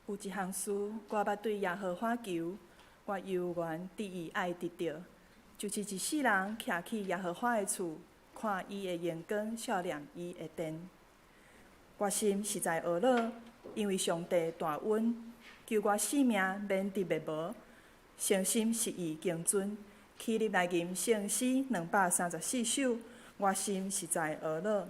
有一项事，我捌对耶和华求，我犹原伫伊爱得到，就是一世人徛起耶和华的厝，看伊的阳光，照亮伊的殿。我心实在懊恼，因为上帝大恩，求我性命免得灭无。诚心实意敬尊，起入来吟圣诗234首，我心实在懊恼。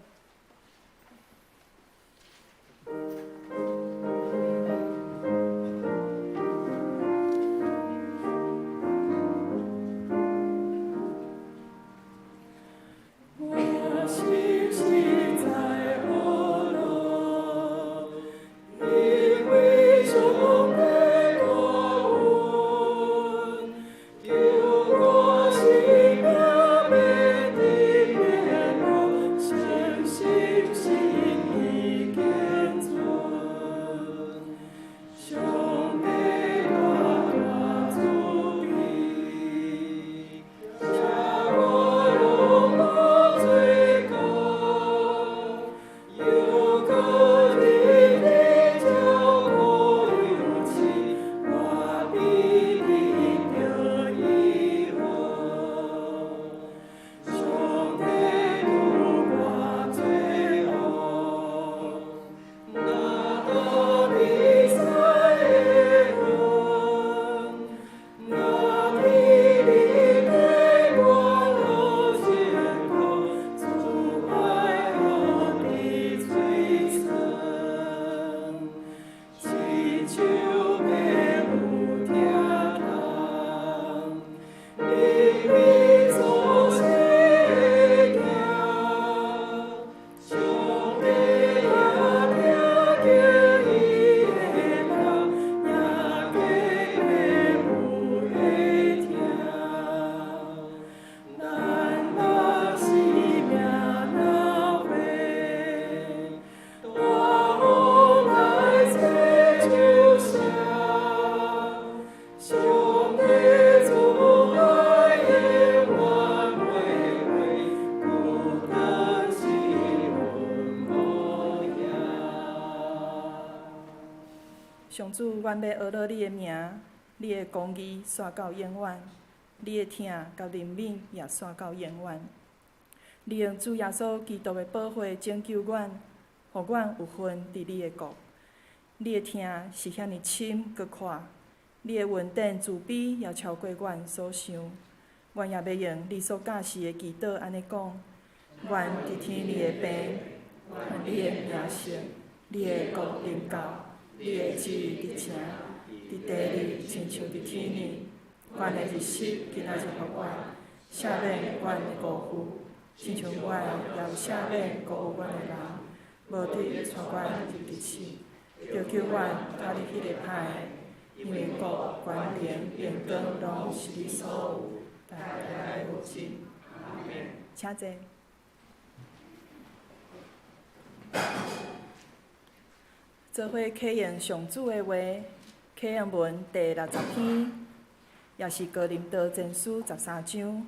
上主，阮要学了你的名，你的公义线到永远，你的疼甲怜悯也线到永远。你用主耶稣基督的保护拯救阮，互阮有份伫你的国。你的疼是遐尼深搁宽，你的恩典慈悲也超过阮所想。阮也要用你所教示的祈祷安尼讲：愿伫天你的病，愿你的名声，你的国临到。你的旨意伫城，伫地里，亲像伫天里。阮的日食今仔日互阮，赦免阮的辜负，亲像阮也有赦免辜负阮的人。无对带阮入敌死，着救阮脱离迄个歹的，因为国、权能、荣光拢是你所有，代代无尽。阿们。请坐。做伙启用上主的话，启用文第60篇，也是哥林多前书13章。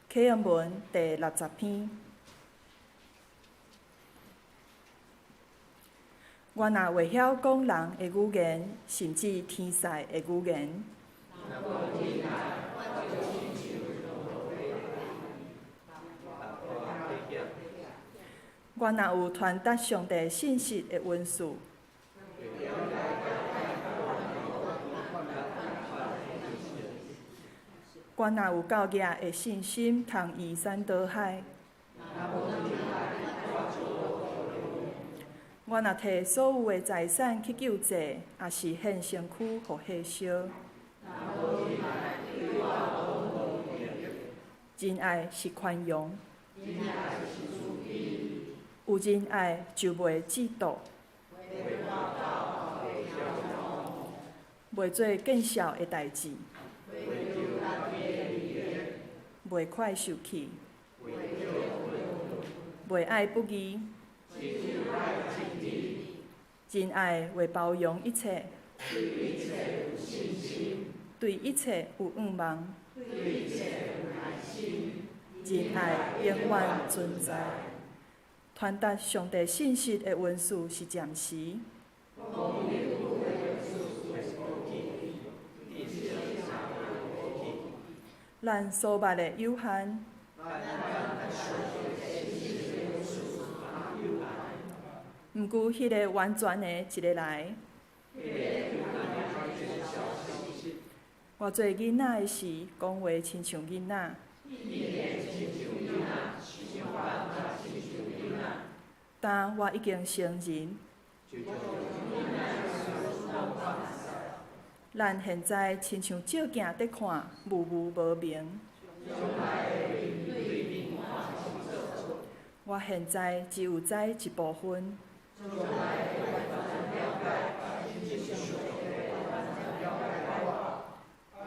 启用文第60篇。我若袂晓讲人的语言，甚至天使的语言，我若有传达上帝信息的文字，我若有够额的信心，通移山倒海，我若摕所有的财产去救济，也是献身躯互火烧。真爱是宽容，有真爱就袂嫉妒，袂做见笑的代志，袂快受气，袂爱不义。真爱会包容一切，对一切有仰望，真爱永远存在。传达上帝信息的文字是暂时，咱所捌的有限，毋过迄个完全的一个来。我做囡仔的时，讲话亲像囡仔。但我已经成人。咱现在亲像照镜伫看，雾雾无明。我现在只有知一部分。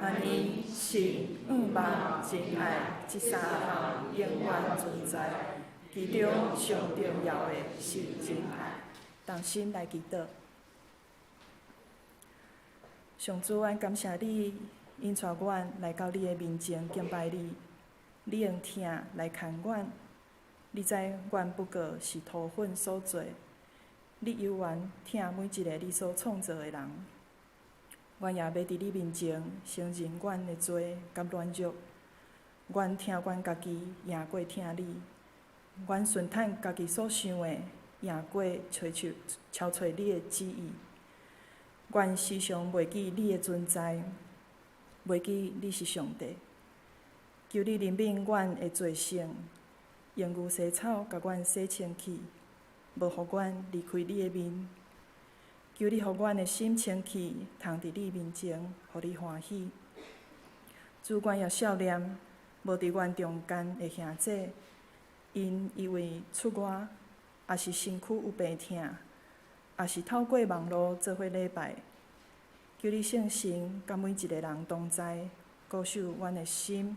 安尼信、仰望、真爱这三项永远存在，其中上重要的是真爱。同心来祈祷。上主，阮感谢你，引带阮来到你的面前敬拜你。你用听来牵阮，你知阮不过是土粉所做，你犹原听每一个你所创造的人。阮也要伫你面前承认阮的罪甲软弱。阮听阮家己赢过听你，阮顺坦家己所想的赢过超找你的旨意。阮时常袂记你的存在，袂记你是上帝。求你怜悯阮的罪性，用牛洗草甲阮洗清气，无互阮离开你的面。求你互阮的心清气，通伫你面前，互你欢喜。主，阮也少念无伫阮中间的兄姐，因为出外，也是身躯有病痛，也是透过网络做伙礼拜。求你圣神甲每一个人同在，保守阮的心，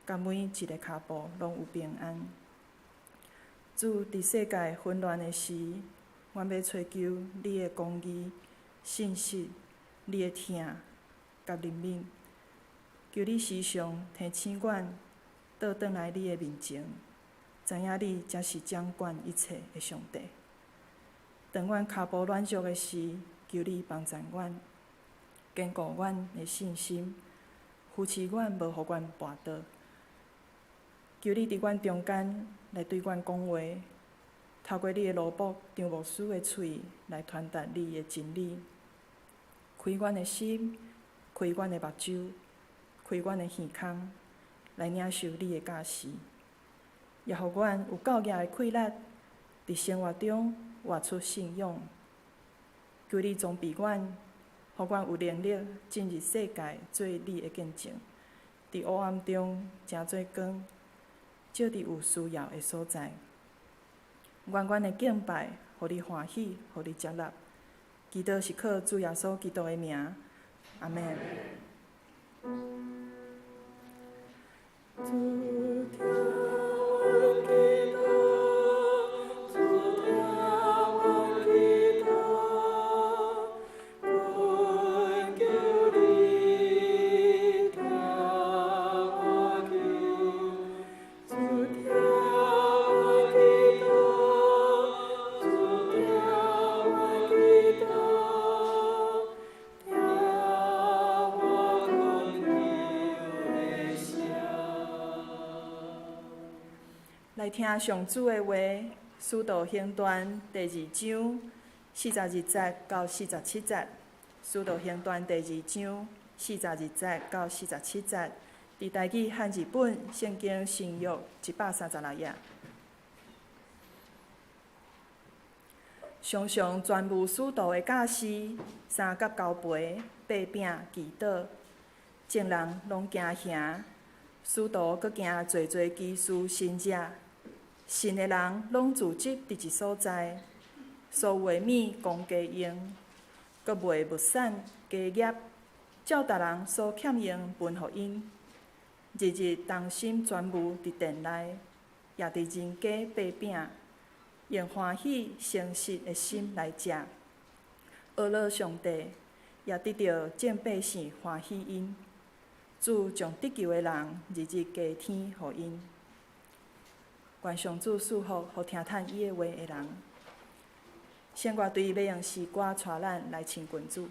甲每一个脚步拢有平安。主，伫世界混乱的时，阮要找求你的公义、信实、你的听甲怜悯。求你时常提醒阮，倒转来你的面前，知影你才是掌管一切的上帝。当阮脚步软弱的时，求你帮助阮，坚固阮的信心，扶持阮，无互阮绊倒。求你伫阮中间来对阮讲话，透过你的奴仆张牧师的喙来传达你的真理，开阮的心，开阮的目睭，开阮的耳孔，来领受你的教示，也互阮有够额的气力，伫生活中活出信仰。求你装备阮，互阮有能力进入世界做你的见证，伫黑暗中成做光，照伫有需要的所在。阮的敬拜，互你欢喜，互你接纳。祈祷是靠主耶稣基督的名，阿门。来听上主的话，《使徒行传》第2章42节到47节，《使徒行传》第2章42节到47节，伫台语和日本圣经新约136页。常常全无使徒的教示，三角交杯，八饼祈祷，众人拢惊吓，使徒搁惊侪侪奇事神迹。信的人拢聚集伫一所在，所有的米公家用，搁卖物产家业，照逐人所欠用分互因。日日同心全无伫殿内，也伫人家八饼，用欢喜诚实的心来食，阿乐上帝，也得到众百姓欢喜因。主将得救的人日日加添互因。愿上主赐福，互听叹伊的话的人。先我对要用诗歌带咱来亲近主。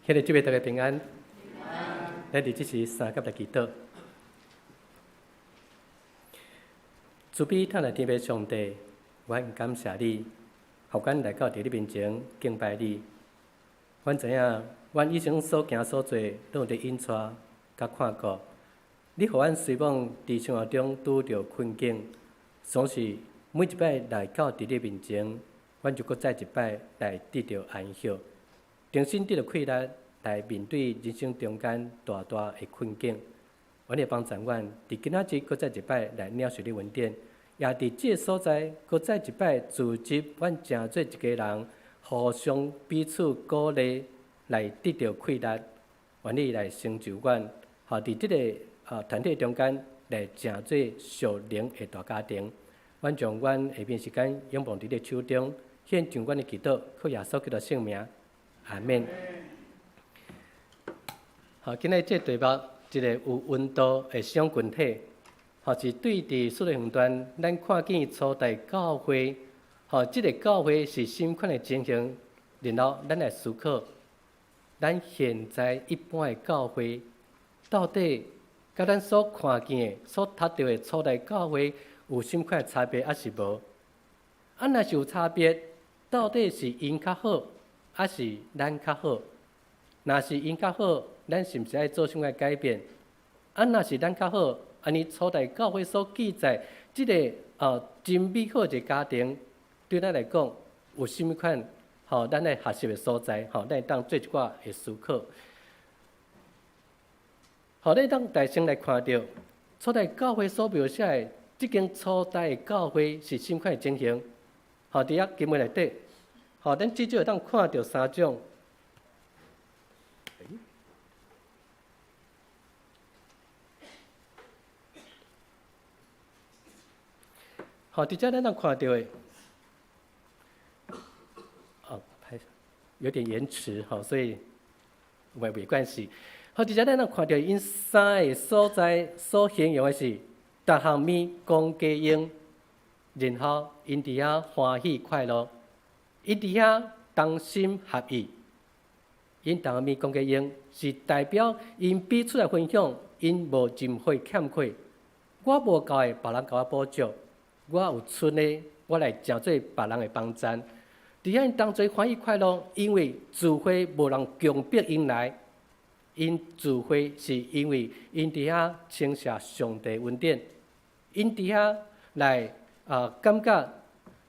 迄个祝福大家平安。咱伫即时三甲来祈祷。慈悲坦来天父上帝，阮感谢你，互阮来到伫你面前敬拜你。阮知影，阮一生所行所做，拢有伫引带甲看顾。你互阮随往伫生活中拄着困境，总是每一摆来到伫你面前，阮就搁再一摆来得到安息，重新得到气力来面对人生中间大大的困境。阮会帮助阮伫今仔日搁再一摆来领受你恩典，也伫即个所在搁再一摆组织阮诚做一家人，互相彼此鼓励，来得到气力，愿你来成就阮，互伫即个团体中间来诚做属灵的大家庭。阮将阮下面时间仰望伫你手中，献上阮的祈祷，靠耶稣基督圣名，阿免。今日这题目一个有温度的思想群体，是对伫属灵园段，咱看见初代教会，即个教会是什么款的情形？然后咱来思考，咱现在一般的教会，到底甲咱所看见的、所读到的初代教会有什么款的差别，还是无？若是有差别，到底是因较好，还是咱较好？若是因较好，咱是毋是爱做什么款改变？若是咱较好，安尼初代教会所记载，即个真美好一个家庭，对咱来讲有什么款咱来学习的所在？咱会当做一寡的思考。咱当大声来看到初代教会所描写的即间初代教会是什么款的情形？伫遐经文内底，咱至少会当看到三种。伫遮咱当看到的，有点延迟，所以没关系。伫遮咱当看到因三个所在所形容的是，逐项物讲皆用，然后因伫遐欢喜快乐，因伫遐同心合意，因逐项物讲皆用，是代表因彼此来分享，因无任何欠缺。我无够的，别人甲我补足。我有剩的，我来诚做别人的帮衬。伫遐因当作欢喜快乐，因为聚会无人强迫因来，因聚会是因为因伫遐承受上帝恩典，因伫遐来感觉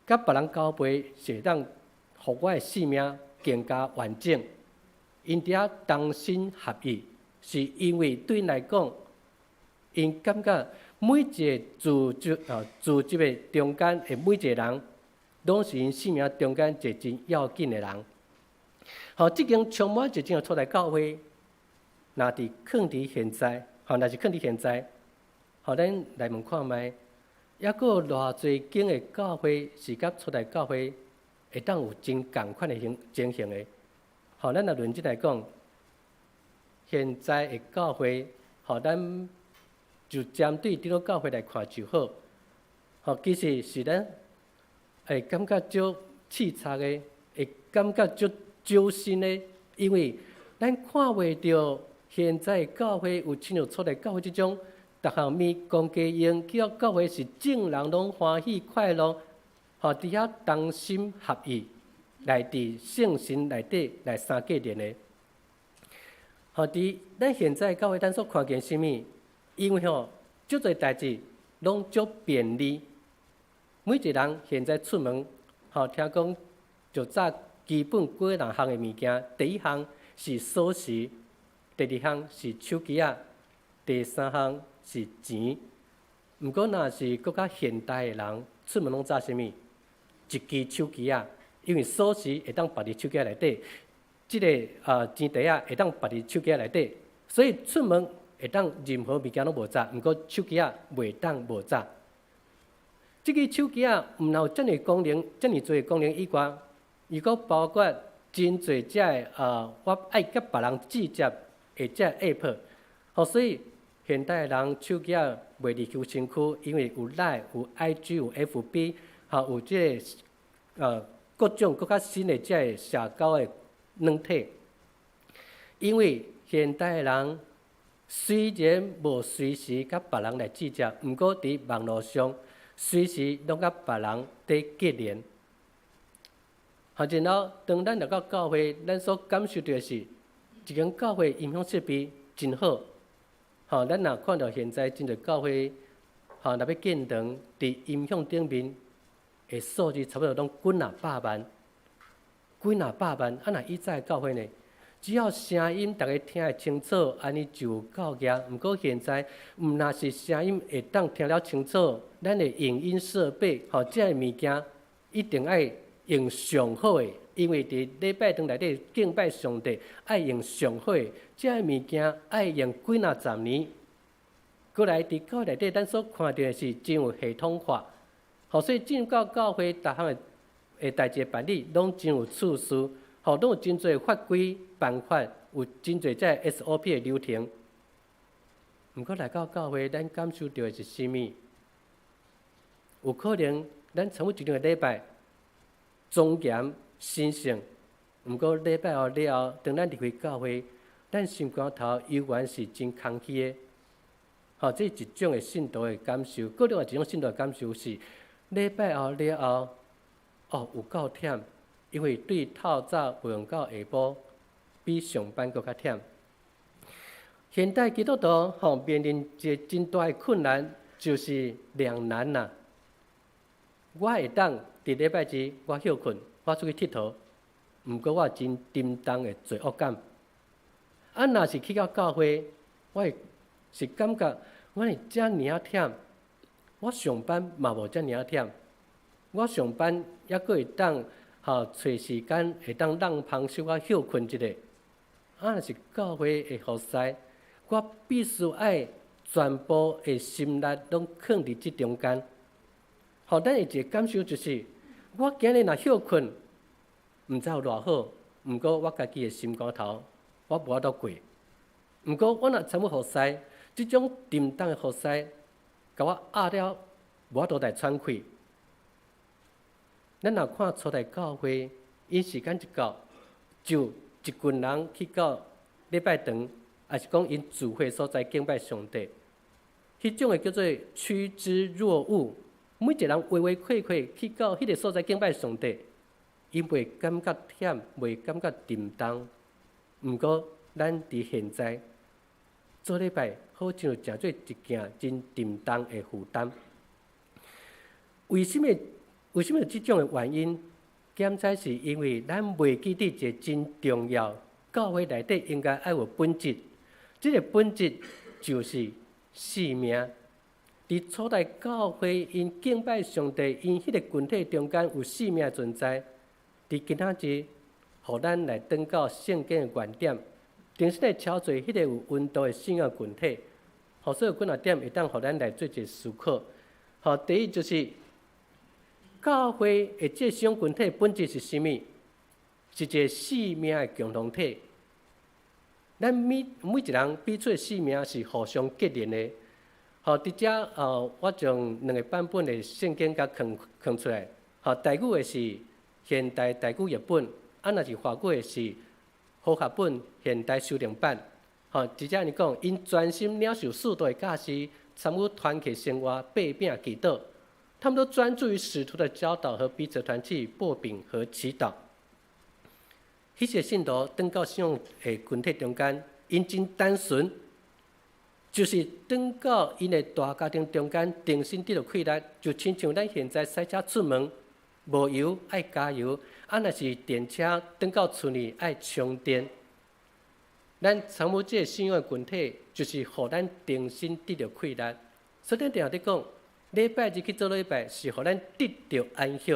甲别人交陪是会当互我的生命更加完整。因伫遐同心合意，是因为对因来讲，因感觉。每一个组织的中间的每一个人，拢是因生命中间一个真要紧的人。即间充满一种的初代教会，若伫放伫现在，若是放伫现在，咱来问看觅，抑阁有偌侪间的教会是甲初代教会会当有真共款的情形的。咱若论即来讲，现在的教会，咱。就针对这个教会来看就好。其实是咱会感觉足刺激的，会感觉足揪心的，因为咱看袂到现在教会有亲像初代教会这种，逐项物讲皆用，叫教会是众人拢欢喜快乐，伫遐同心合意，来伫圣神内底来相结连的。伫咱现在教会，咱所看见什么？因为足侪代志拢足便利，每一个人现在出门，听讲就早基本几两项的物件。第一项是锁匙，第二项是手机仔，第三项是钱。毋过若是搁较现代的人，出门拢早什么？一支手机仔，因为锁匙会当放伫手机仔内底，即个钱袋仔会当放伫手机仔内底，所以出门。会当任何物件拢无杂，毋过手机仔袂当无杂。即个手机仔毋但有遮尔功能，遮尔侪功能以外，伊阁包括真侪只的我爱甲别人直接的只 app。所以现代人手机仔袂离开身躯，因为有 Line、有 IG、有 FB，有即个各种更较新的只社交的软体。因为现代的人虽然无随时甲别人来计较，毋过伫网络上随时拢甲别人伫结连。然后当咱来到教会，咱所感受到的是，一间教会音响设备真好。咱若看到现在真侪教会，若要建堂，伫音响顶面的数字差不多拢几若百万，几若百万。若以前的教会呢，只要声音大家听会清楚，安尼就有够额。毋过现在，毋若是声音会当听了清楚，咱的影音设备，这物件一定爱用上好的，因为伫礼拜堂内底敬拜上帝，爱用上好的，这物件爱用几若十年。过来伫教会内底，咱所看到的是真有系统化，所以进入到教会，逐项的代志办理拢真有次序，拢有真侪法规办法，有真侪这 SOP 的流程。毋过来到教会，咱感受到的是甚物？有可能咱参与一场的礼拜。庄严神圣，毋过礼拜后了后，当咱离开教会，咱心肝头犹原是真空虚的。这是一种的信徒的感受。另外一种信徒的感受是，礼拜后了后，有够忝，因为对透早培养到下晡，比上班搁较忝。现代基督徒面临一个真大的困难，就是两难啦。我会当伫礼拜日我休困，我出去佚佗，毋过我真沉重的罪恶感。若是去到教会，我会是感觉我是遮尔忝，我上班嘛无遮尔忝，我上班还佫会当找时间会当让旁小可休困一下。若是教会的服侍，我必须爱全部的心力拢放伫即中间。咱的一个感受就是，我今日若休困，毋知有偌好，毋过我家己的心肝头，我无法度过。毋过我若参与服侍，即种沉重的服侍，甲我压了无法度来喘气。咱若看初代教会，因时间一到，就一群人去到礼拜堂，也是讲因聚会所在敬拜上帝，迄种的叫做趋之若鹜。每一个人规规矩矩去到迄个所在敬拜上帝，伊袂感觉忝，袂感觉沉重。毋过，咱伫现在做礼拜，好像成做一件真沉重的负担。为什么即种的原因？检查是因为咱袂记得一个真重要，教会内底应该爱有本质。这个本质就是性命。伫初代教会，因敬拜上帝，因迄个群体中间有生命存在。伫今仔日，互咱来转到圣经的原点，重新来敲做迄个有温度的信仰群体。所以几若点会当互咱来做一个思考。第一就是教会的这信仰群体本质是甚物？是一个生命的共同体。咱每一人彼此的生命是互相结连的。伫遮我将两个版本的圣经甲放出来。台语的是现代台语译本，若是华语的是和合本现代修订版。直接你讲，因专心领受使徒的教示，参与团契生活，背饼祈祷。他们都专注于使徒的教导和彼此团契、擘饼和祈祷。迄些信徒转到信仰的群体中间，因真单纯。就是转到因的大家庭中间，重新得到气力，就亲像咱现在驶车出门，无油爱加油，若是电车转到厝里爱充电。咱参与这个信仰的群体，就是互咱重新得到气力。所以咱定伫讲，礼拜日去做礼拜，是互咱得到安息，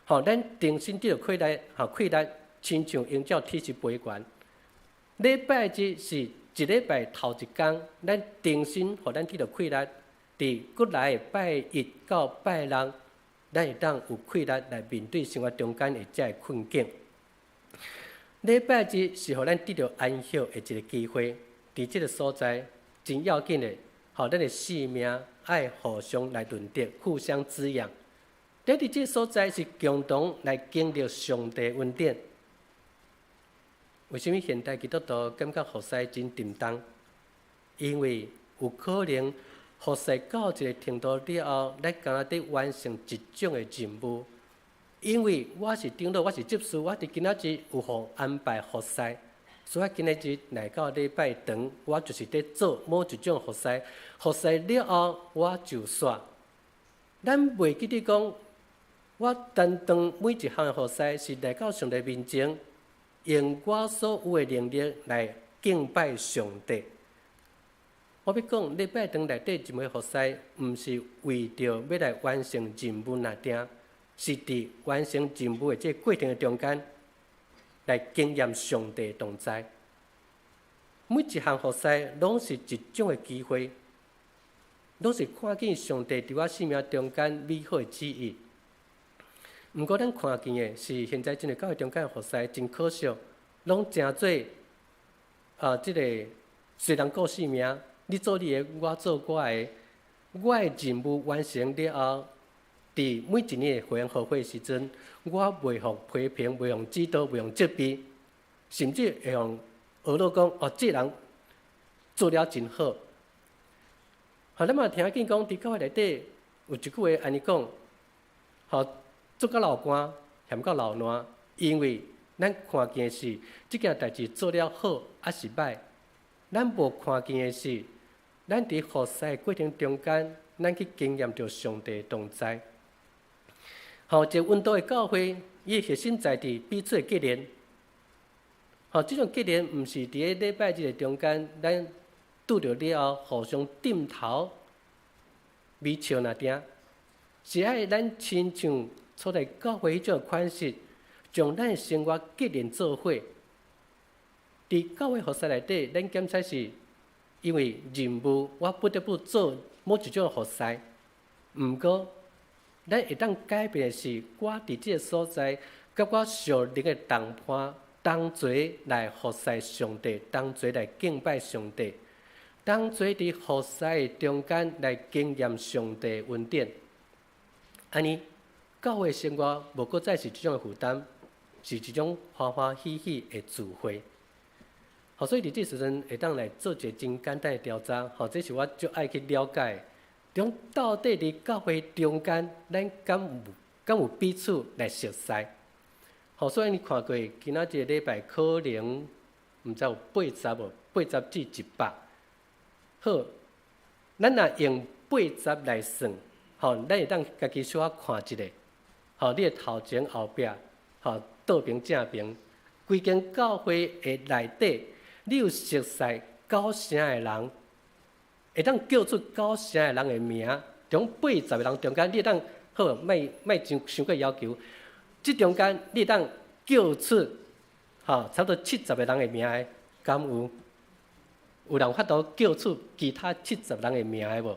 互咱重新得到气力，亲像鹰鸟体质飞悬。礼拜日是一礼拜头一天，咱重新互咱得到气力，伫过来的拜一到拜六，咱会当有气力来面对生活中间的这个困境。礼拜日是互咱得到安息的一个机会，伫这个所在真要紧的，互咱的生命爱互相来轮得，互相滋养。伫这个所在是共同来经历上帝恩典。为什么现代基督徒感觉服侍真沉重？因为有可能服侍到一个程度了后，咱敢若伫完成一种的任务。因为我是长老，我是执事，我伫今仔日有互安排服侍，所以今仔日来到礼拜堂，我就是伫做某一种服侍。服侍了后，我就煞。咱袂记得讲，我单当每一项的服侍是来到上帝面前，用我所有的能力来敬拜上帝。我要讲，礼拜堂内底一枚服侍，毋是为着要来完成任务那定，是伫完成任务的这过程的中间，来经验上帝的同在。每一项服侍，拢是一种的机会，拢是看见上帝伫我生命中间美好的旨意。毋过，咱看见的是现在真个教会中间的服侍，真可惜，拢诚做即个虽然顾性命，你做你的，我做我的，我的任务完成了后，伫每一年的会员聚会时阵，我袂互批评，袂互指导，袂互责备，甚至会互学老讲哦，这人做了真好。咱嘛听见讲，伫教会内底有一句话安尼讲，做到老干，嫌到老烂，因为咱看见的是这件代志做了好还是歹，咱无看见的是，咱伫服侍的过程中间，咱去经验着上帝的同在。一个运动的教会，伊的核心在伫彼此的结连。这种结连毋是伫咧礼拜日的中间，咱拄着了后，互相点头、微笑那定，是爱咱亲像处在教会迄种款式，将咱的生活结连做伙。伫教会服侍内底，咱检查是因为任务，我不得不做某一种服侍。毋过，咱会当改变的是，我伫即个所在，甲我属灵的同伴同齐来服侍上帝，同齐来敬拜上帝，同齐伫服侍的中间来经验上帝的恩典。安尼，教会生活无搁再是即种负担，是一种欢欢喜喜的聚会。所以伫即时阵会当来做一个真简单的调查。这是我最爱去了解的。到底伫教会中间，咱敢有彼此来熟悉？所以你看过今仔日礼拜可能毋知有80无，80至100。好，咱若用80来算，咱会当家己小可看一下。你的头前后壁，倒边正边，规间教会的内底，你有熟悉9成的人，会当叫出9成的人的名。从80个人中间，你会当好，莫伤过要求。即中间你会当叫出，差不多70个人的名的，敢有？有人法度叫出其他70人的名的无？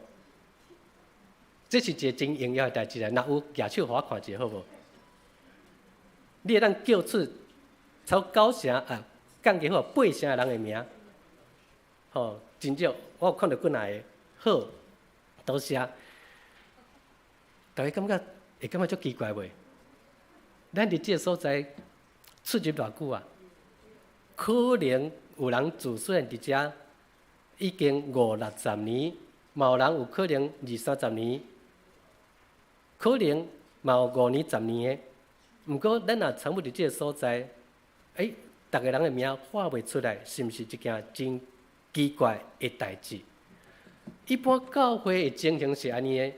这是一个真重要的代志啦。若有举手，互我看一下好无？你会当叫出超9成降低好8成的人的名，真少。我有看到几来个，好，多谢。大家会感觉足奇怪袂？咱伫即个所在出入偌久啊？可能有人自选伫遮已经50-60年，嘛有人有可能20-30年，可能嘛有5年、10年的。毋过咱若参与伫即个所在，逐个人的名画袂出来，是毋是一件真奇怪的代志？一般教会的情形是安尼的，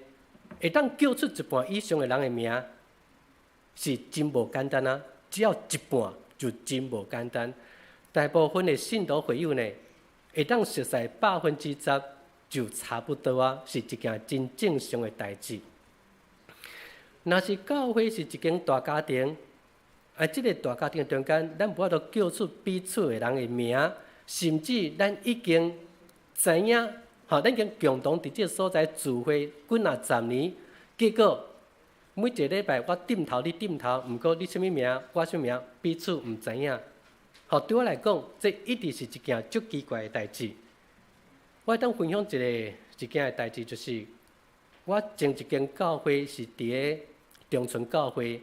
会当叫出一半以上的人的名，是真无简单啊！只要一半就真无简单。大部分的信徒会友呢，会当熟悉10%就差不多啊，是一件真正常的代志。若是教会是一间大家庭，即个大家庭中间，咱无法度叫出彼此的人的名，甚至咱已经知影，咱已经共同伫即个所在聚会几啊10年，结果每一个礼拜我点头你点头，毋过你什么名，我什么名，彼此毋知影。对我来讲，这一直是一件足奇怪的代志。我当分享一件的代志，就是我前一间教会是伫咧中村教会，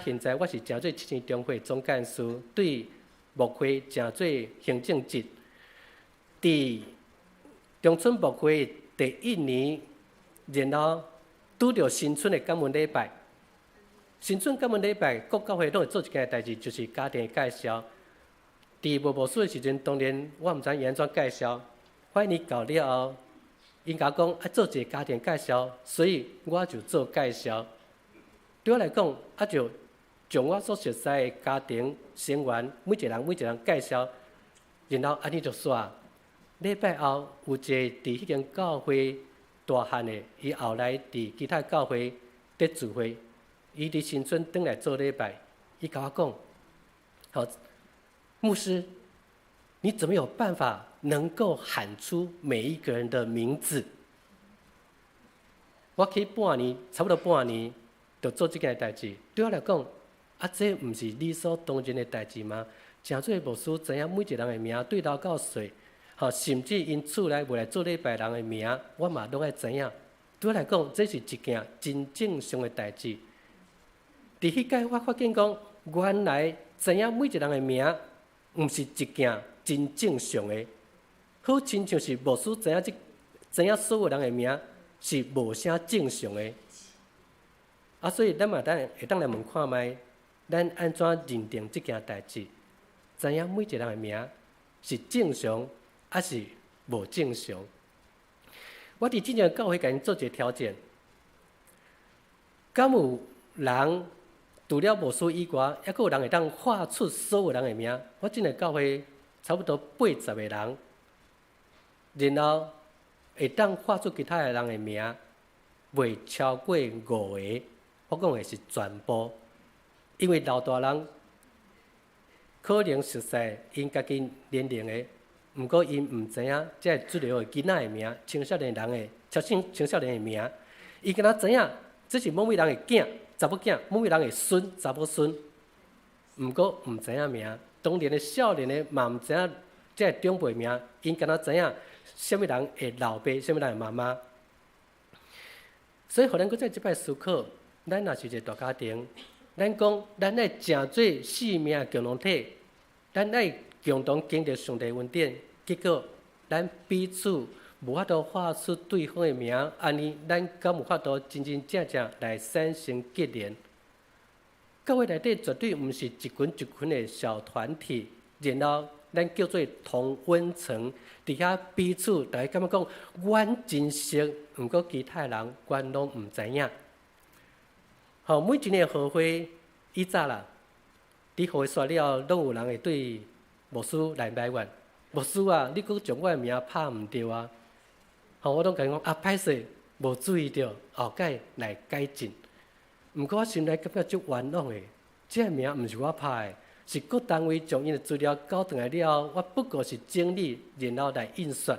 现在我是正做7年中会总干事，对牧会正做行政职，伫中春牧会第1年，然后拄着新春的感恩礼拜。新春感恩礼拜，各教会拢会做一件代志，就是家庭的介绍。伫无牧师的时阵，当然我毋知伊安怎介绍。反正到了后，因甲我讲要做一个家庭介绍，所以我就做介绍。对我来讲，就将我所熟悉的家庭成员，每一人介绍，然后安尼就煞。礼拜后有一个伫迄间教会大汉的，伊后来伫其他教会伫聚会，伊伫新春转来做礼拜，伊甲我讲：好，牧师，你怎么有办法能够喊出每一个人的名字？我去半年，差不多半年，就做这件代志。对我来讲，这毋是理所当然的代志吗？诚侪牧师知影每一人的名，对头到细，甚至因厝内未来做礼拜人的名，我嘛拢爱知影。对我来讲，这是一件真正常的代志。伫迄届，我发现讲，原来知影每一人的名，毋是一件真正常的。好亲像是牧师知影所有人的名，是无啥正常的。所以咱嘛会当来问看觅，咱安怎认定这件代志？知影每一人的名是正常，还是无正常？我伫之前教会甲因做一个条件，敢有人除了牧师以外，还佫有人会当画出所有人的名？我之前教会差不多80个人，然后会当画出其他的人的名，袂超过5个。我讲的是全部，因为老大人可能熟悉因家己年龄的，毋过因毋知影这主流的囡仔的名、青少年人的、青少年的名，伊敢若知影这是某位人的囝、查某囝，某位人的孙、查某孙，毋过毋知影名。当年的少年的嘛毋知影这长辈名，因敢若知影什么人的老爸、什么人的妈妈。所以，互咱搁再即摆思考。咱若是一个大家庭，咱讲咱爱诚做生命共同体，咱爱共同经历上帝恩典。结果咱彼此无法度画出对方的名，安尼咱敢有法度真真正正来产生结连？教会内底绝对毋是一群一群的小团体，然后咱叫做同温层，伫遐彼此大家感觉讲，阮真熟，毋过其他人阮拢毋知影。每一年的会会以早啦，伫会会煞了，拢有人会对牧师来埋怨：牧师啊，你佫将我的名拍毋对啊！我拢甲伊讲歹势，无注意到，后届来改进。毋过我心内感觉足冤枉的，这个名毋是我拍的，是各单位将因的资料交转来了后，我不过是整理，然后来印刷，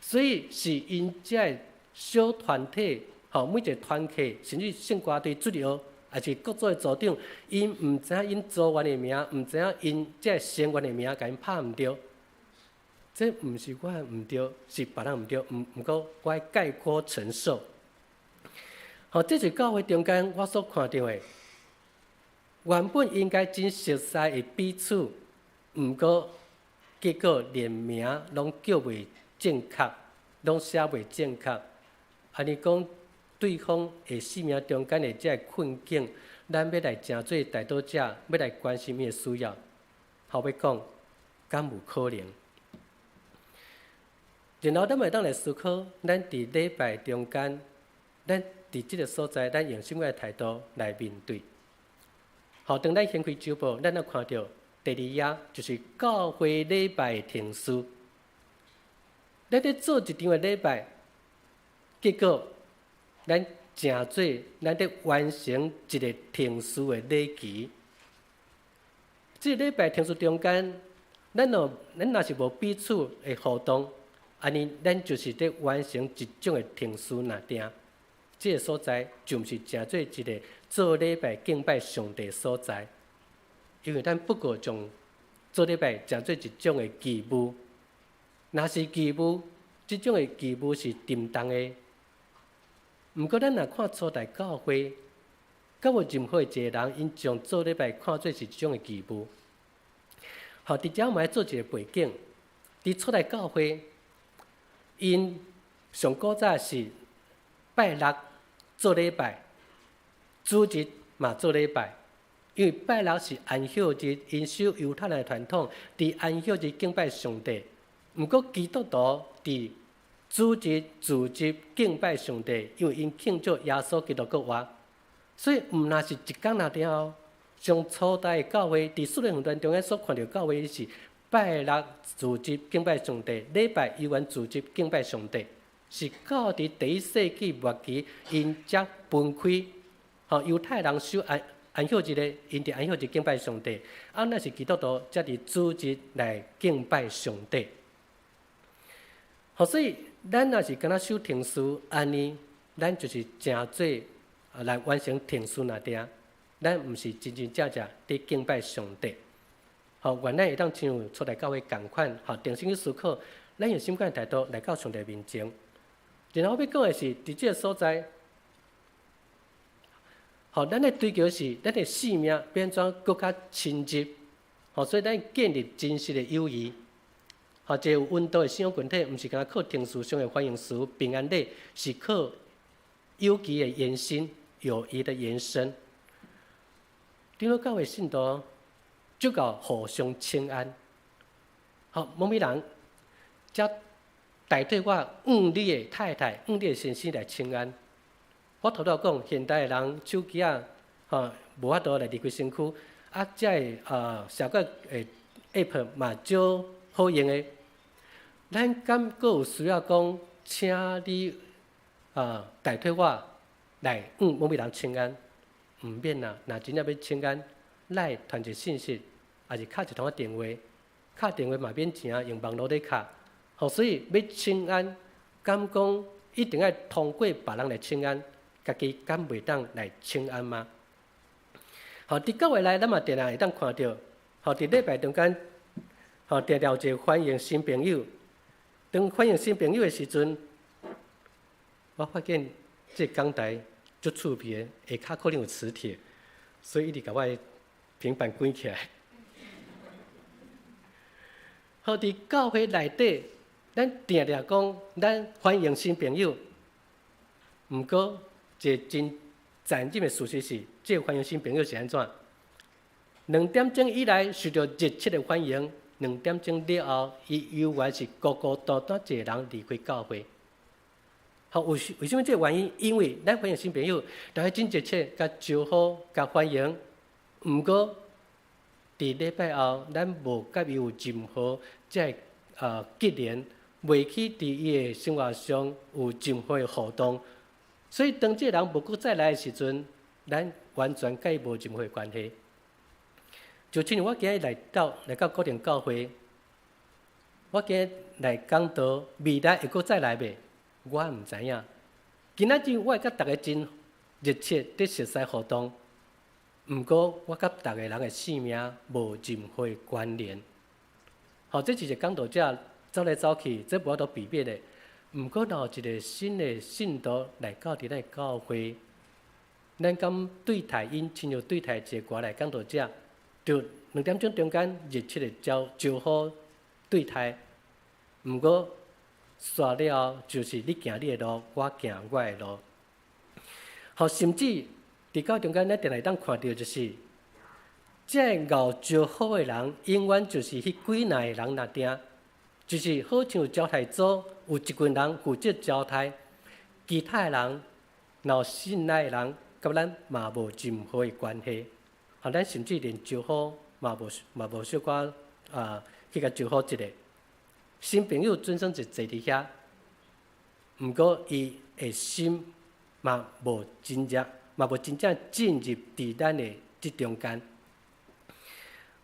所以是因这个小团体。每一个团体，甚至圣歌队主流，还是各组的组长，因毋知影因组员的名，毋知影因这成员的名，甲因拍毋对。这毋是我毋对，是别人毋对。毋过我要概括承受。这是教会中间我所看到的，原本应该真熟悉的彼此，毋过结果连名拢叫袂正确，拢写袂正确。安尼讲。对方的生命中间的这困境，咱要来诚做代祷者，要来关心伊的需要。后尾讲，敢有可能？然后咱会当来思考，咱伫礼拜中间，咱伫即个所在，咱用什么态度来面对？当咱掀开周报，咱要看到第2页就是教会礼拜停书。咱伫做一场的礼拜，结果。咱诚做，咱得完成一个停书的礼期。这个礼拜停书中间，咱若是无彼此的互动，安尼咱就是得完成一种的停书拿定。这个所在就毋是诚做一个做礼拜敬拜上帝所在，因为咱不过将做礼拜诚做一种的义务。若是义务，这种的义务是沉重的。毋过，咱若看初代教会，敢有任何一个人因将做礼拜看做是一种的义务？好，伫遮我们来做一个背景。伫出来教会，因上古早是拜六做礼拜，主日嘛做礼拜。因为拜六是安息日，因守犹太人的传统，伫安息日敬拜上帝。毋过基督徒伫主日、主日敬拜上帝，因为因庆祝耶稣基督国活，所以毋若是一天那了。从初代的教会，伫四灵论中间所看到教会是拜六主日敬拜上帝，礼拜犹原主日敬拜上帝，是到伫第一世纪末期，因才分开。犹太人守安息日咧，因伫安息日敬拜上帝，那是基督徒才伫主日来敬拜上帝。所以咱若是敢若守停书安尼，咱就是正做来完成停书那点。咱毋是真真正正伫敬拜上帝。原来会当像出来教会共款，定心去思考，咱用心肝态度来到上帝面前。然后要讲的是，伫即个所在，咱的追求是咱的性命变怎更较亲近。所以咱建立真实的友谊。一个有温度的信仰群体，毋是干靠停书上的欢迎词、平安礼，是靠友谊的延伸、友谊的延伸。顶落教会信徒就搞互相请安。某某人则代替我你的太太、你的先生来请安。我头拄讲，现代的人手机无法度来离开身躯，这社交的 app 嘛少好用的。咱敢阁有需要讲，请你代替我来某某人请安？毋免啦，若真正要请安，来传一信息，也是敲一通电话，敲电话嘛免钱，用网络咧敲。所以要请安，敢讲一定要通过别人来请安，家己敢袂当来请安吗？伫教会内，咱嘛定定会当看到，伫礼拜中间，定有一个欢迎新朋友。当欢迎新朋友的时阵，我发现这讲台足趣味的，下骹可能有磁铁，所以一直甲我的平板关起来。伫教会内底，咱定定讲，咱欢迎新朋友。毋过，一个真残忍的事实是，这欢迎新朋友是安怎？2点钟以来受到热切的欢迎，2点钟了后，伊犹原是孤孤单单一个人离开教会。为什么这个原因？因为咱欢迎新朋友，大家真热切、甲招呼、甲欢迎。毋过，伫礼拜后，咱无甲伊有任何结连，袂去伫伊的生活上有任何的互动。所以，当这个人无搁再来的时阵，咱完全甲伊无任何关系。就亲像我今日来到固定教会，我今日来讲道，未来会搁再来袂？我毋知影。今仔日我会甲大家真热切伫熟悉互动，毋过我甲大家人的性命无任何的关联。这是一个讲道者走来走去，这无法度避免的。毋过，若有一个新的信徒来到伫咱教会，咱敢对待因，亲像对待一个歌来讲道者，就2点钟中间热切的招呼对待。毋过，煞了就是你行你的路，我行我的路。甚至伫教中间，咱定来当看到就是，这熬招呼的人，永远就是迄几个人那定，就是好像招待组有一群人负责招待，其他的人，若有信赖的人，甲咱嘛无任何的关系。咱甚至连招呼嘛无小可去甲招呼一下。新朋友准算是坐伫遐，毋过伊的心嘛无真正进入伫咱的即中间。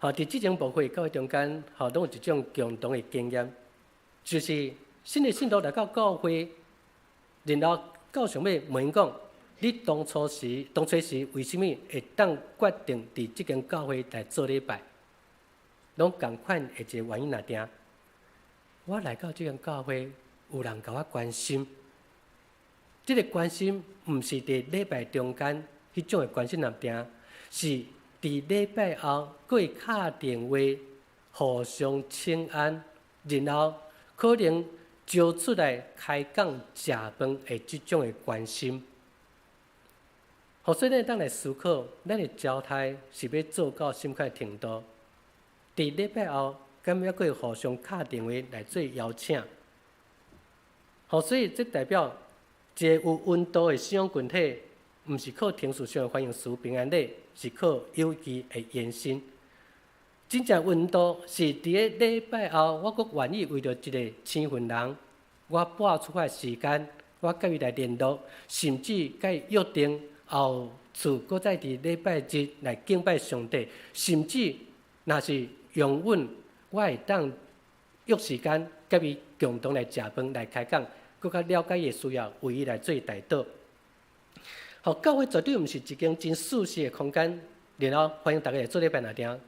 伫即种部分教会中间，拢有一种共同的经验，就是新的信徒来到教会，然后到上尾问因讲：你当初时为什么会当决定伫即间教会来做礼拜？拢共款的一个原因那定。我来到即间教会，有人甲我关心。这个关心毋是伫礼拜中间迄种的关心那定，是伫礼拜后，佫会敲电话互相请安，然后可能招出来开讲食饭的即种的关心。所以咱当来思考，咱的交代是要做到什么款程度？伫礼拜后，敢要阁互相敲电话来做邀请？所以这代表一个有温度的信仰群体，毋是靠程序上的欢迎词平安礼，是靠友谊的延伸。真正温度是伫个礼拜后，我阁愿意为着一个青云人，我拨出我的时间，我甲伊来联络，甚至甲伊约定后次搁再伫礼拜日来敬拜上帝，甚至若是用稳，我会当约时间甲伊共同来食饭来开讲，搁较了解伊的需要，为伊来做代祷。教会绝对毋是一间真舒适的空间，然后欢迎大家来做礼拜那点。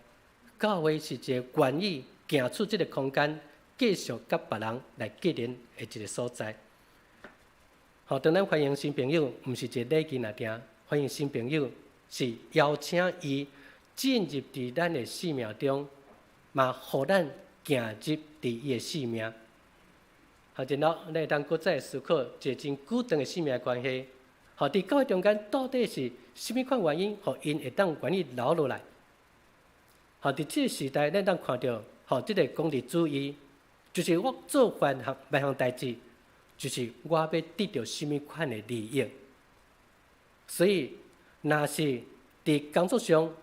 教会是一个愿意行出这个空间，继续甲别人来结连的一个所在。当咱欢迎新朋友，毋是一个礼仪那点，欢迎新朋友是邀请伊进入伫咱的生命中，嘛，互咱行入伫伊的生命。然后咱会当搁再思考一个真久长的生命关系。伫教会中间到底是甚物款原因，互因会当愿意留落来？伫这个时代，咱当看到，这个功利主义，就是我做每项代志，就是我要得到甚物款的利益。所以，若是伫工作上，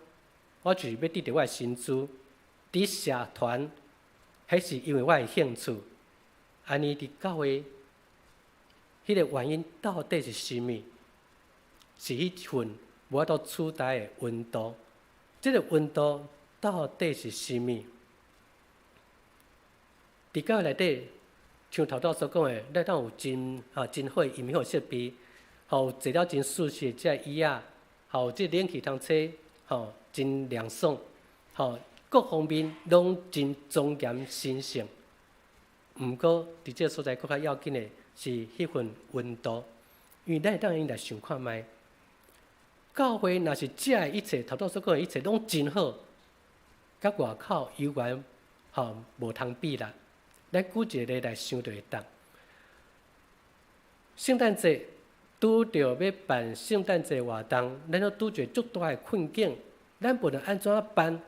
我就是要得到我的薪资；伫社团，迄是因为我的兴趣。安尼伫教会，迄个原因到底是甚物？是迄份无法度取代的温度。这个温度到底是甚物？伫教会内底，像头头所讲的，咱当有真好的音响设备，有坐了真舒适的这椅仔，有这冷气通吹，真凉爽，各方面拢真庄严神圣。毋过伫这个所在，更较要紧的是迄份温度，因为咱会当来想看觅。教会若是遮的一切，头头所讲的一切拢真好，甲外口游园无通比啦。咱举一个例来想就会当。圣诞节拄着要办圣诞节活动，咱要拄着足大的困境，咱无论安怎办？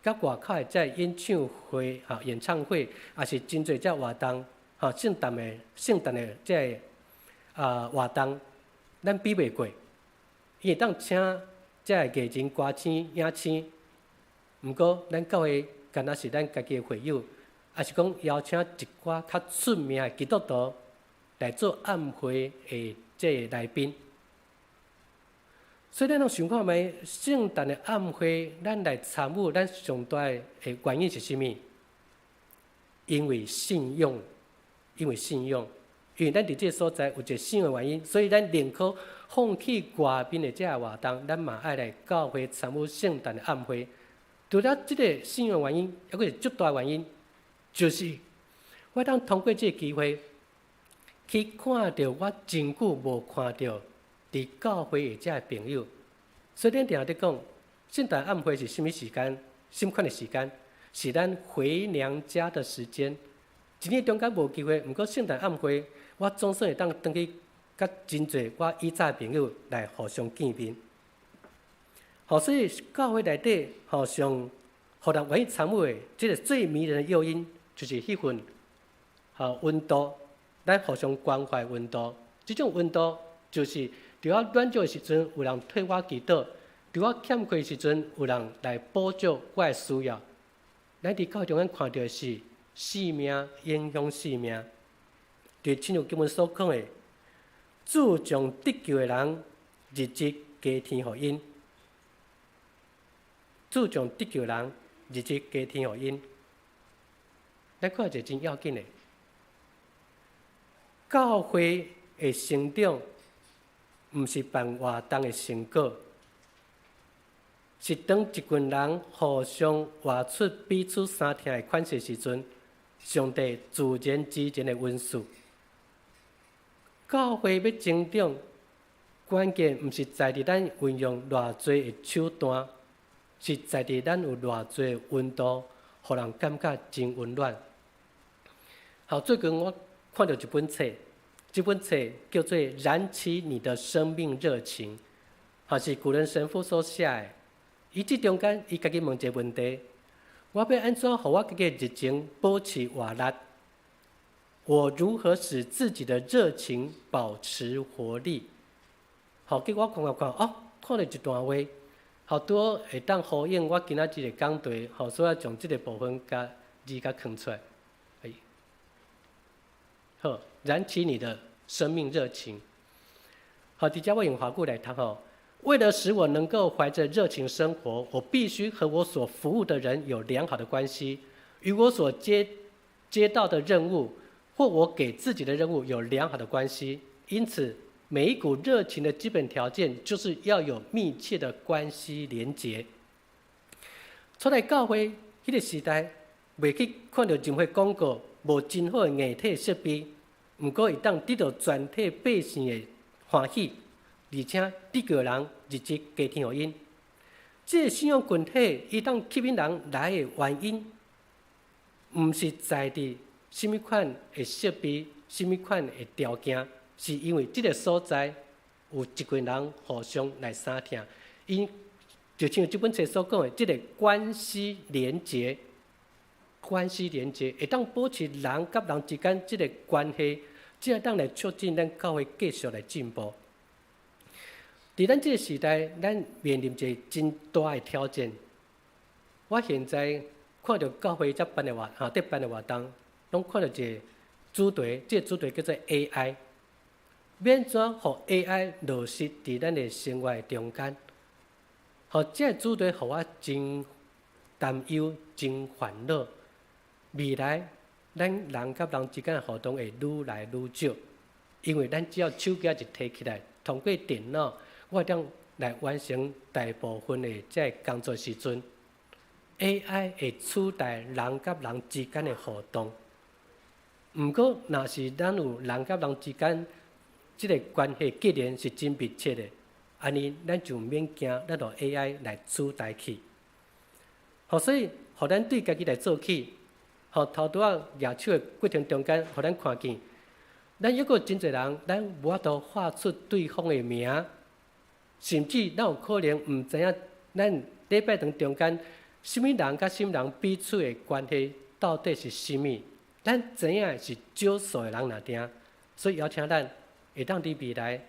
甲外口的遮演唱会、演唱会，也是真侪遮活动，圣诞的遮活动，咱比袂过。伊会当请遮个艺人、歌星、影星，毋过咱教会敢若是咱家己的会友，也是讲邀请一寡较出名的基督徒来做暗会的这个来宾。所以咱要想看觅圣诞的暗会，咱来参与，咱上大的原因是甚物？因为信用，因为咱伫这个所在有一个信用的原因，所以咱宁可放弃外面的这个活动，咱嘛爱来教会参与圣诞的暗会。除了这个信用的原因，还佫是最大的原因，就是我当通过这个机会去看到我真久无看到伫教会的这个朋友。所以咱定伫讲，圣诞暗会是什么时间？什么款的时间？是咱回娘家的时间。一年中间无机会，毋过圣诞暗会，我总算会当转去甲真侪我以前朋友来互相见面。所以教会内底互相互人愿意参与的，这个最迷人的诱因，就是迄份温度，咱互相关怀的温度。这种温度，就是伫我软弱的时阵，有人替我祈祷；伫我欠缺的时阵，有人来补足我的需要。咱伫教会中间看到的是生命影响生命，就亲像经文所讲的，主将得救的人日日加添予因。主将得救的人日日加添予因。咱看一个真要紧的，教会的成长，毋是办活动的成果，是当一群人互相活出彼此相听的款式时阵，上帝自然而然的恩赐。教会要成长，关键毋是在伫咱运用偌济的手段，是在伫咱有偌济的温度，互人感觉真温暖。好，最近我看到一本册，这本册叫做《燃起你的生命热情》，是古人神父所写的。伊这中间，伊家己问一个问题：我要安怎互我家己的热情保持活力？我如何使自己的热情保持活力？好，结果我看，看了一段话，好多会当呼应我今仔日的讲题，所以将这个部分甲字甲藏出来。好，燃起你的生命热情。好，底下我用华语来谈为了使我能够怀着热情生活，我必须和我所服务的人有良好的关系，与我所接到的任务或我给自己的任务有良好的关系。因此，每一股热情的基本条件就是要有密切的关系连结。出来教会迄个时代，袂去看到任何广告，无真好的硬体设备，毋过会当得到全体百姓的欢喜，而且得叫人日日加添互因。这个信仰群体伊当吸引人来的原因，毋是在伫什么款的设备、什么款的条件，是因为这个所在有一群人互相来相听，因就像这本册所讲的，这个关系连结。关系连接会当保持人甲人之间这个关系，才会当来促进咱教会继续来进步。伫咱这个时代，咱面临一个真大的挑战。我现在看到教会在办的活动，拢看到一个主题，这个主题叫做 AI。免怎互 AI 落实伫咱的生活中间？这个主题互我真担忧、真烦恼。未来，咱人甲人之间的互动会愈来愈少，因为咱只要手机一摕起来，通过电脑，我当来完成大部分的这工作时阵 ，AI 会取代人甲人之间的互动。毋过，若是咱有人甲人之间这个关系结连是真密切的，安尼咱就免惊咱互 AI 来取代去。所以，互咱对家己来做起。头拄仔举手的过程中间，互咱看见，咱抑个真侪人，咱无法度画出对方的名，甚至咱有可能毋知影，咱礼拜堂中间，什么人甲什么人彼此的关系到底是什么？咱知影是少数的人那定，所以邀请咱会当伫未来，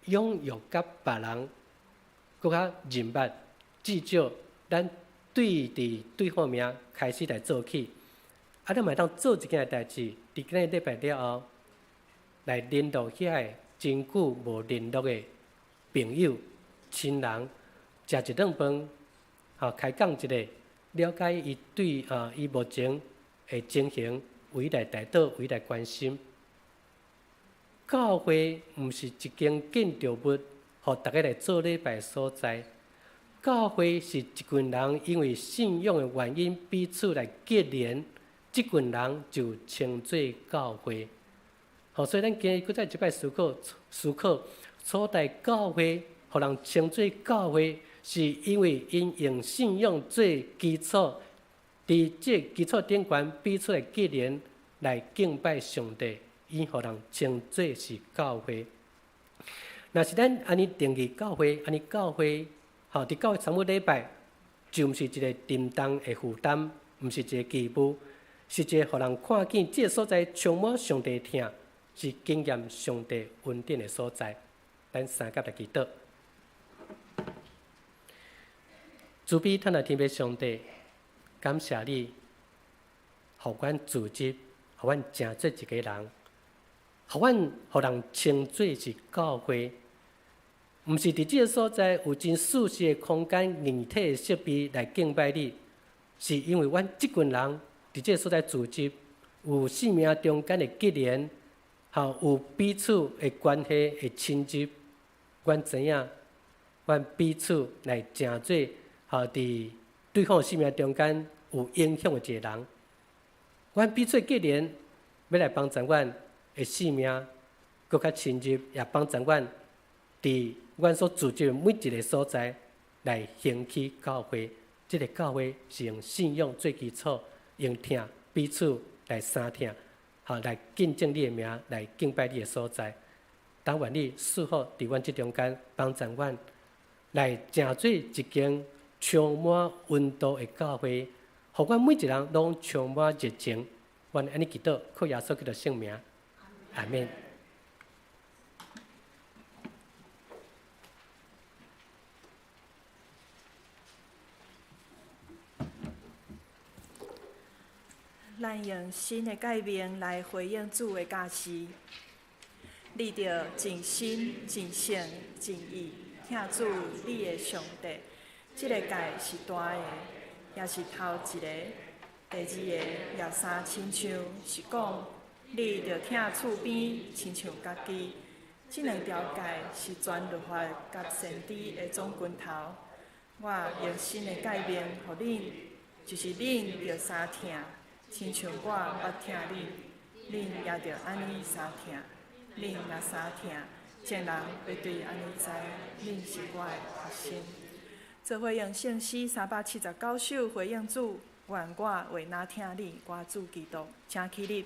拥有甲别人更较认捌，至少咱对伫对方名开始来做起。咱嘛当做一件代志，伫今日礼拜了后，来联络遐个真久无联络的朋友、亲人，食一顿饭，开讲一下，了解伊对伊目前的情形，为来带导，为来关心。教会毋是一间建筑物，互大家来做礼拜所在。教会是一群人因为信仰的原因，彼此来结连。这群人就称作教会。所以咱今日搁再一摆思考，初代教会，互人称作教会，是因为因用信仰做基础，伫这基础顶悬彼此来结连，来敬拜上帝，因互人称作是教会。若是咱安尼定义教会，安尼教会，伫教会参与礼拜，就毋是一个沉重的负担，毋是一个义务。是一个互人看见这个所在充满上帝疼，是经验上帝恩典的所在。咱三甲来祈祷。慈悲坦然天父上帝，感谢你，互阮组织，互阮成做一个人，互人称作是教会，毋是伫这个所在有真舒适的空间、硬体的设备来敬拜你，是因为阮即群人。伫这个所在组织，有生命中间的结连，有彼此的关系的亲近。阮知影，阮彼此来成做，伫对方生命中间有影响的一个人。阮彼此结连，要来帮助阮的生命更较亲近，也帮助阮伫阮所组织的每一个所在来兴起教会。即个教会是用信仰做基础，用听彼此来相听，来见证你的名，来敬拜你的所在。但愿你赐福伫阮即中间，帮助阮来成做一间充满温度的教会，互阮每一人拢充满热情。阮安尼祈祷，靠耶稣基督圣名，阿们。咱用新的界面来回应主的教示，你着尽心、尽性、尽意听主你的上帝。这个界是大的，也是头一个。第二个也三亲像是讲，你着听厝边，亲像家己。这两条界是全律法甲先知的总拳头。我用新的界面，互恁，就是恁着三听。亲像我捌听恁，恁也着安尼相听。恁若相听，众人会对安尼知，恁是我的学生。做伙用圣诗379首回应主，愿我为哪听你，我主基督，请起立。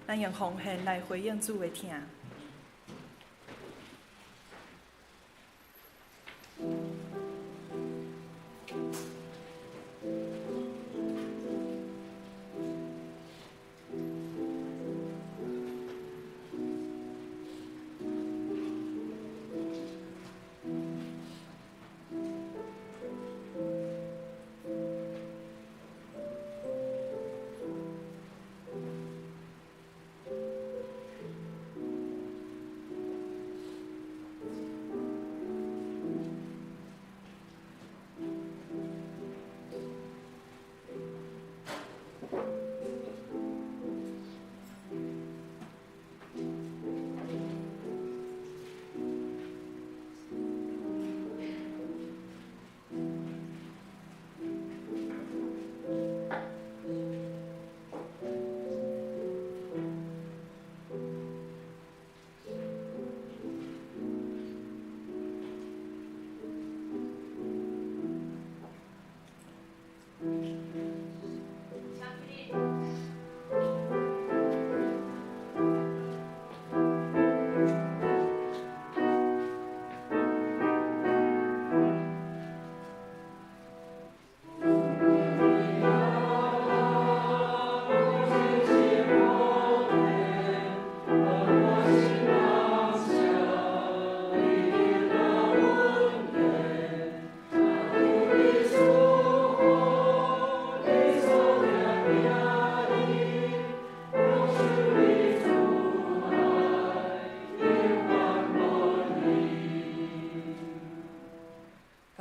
咱用奉献来回应主的听。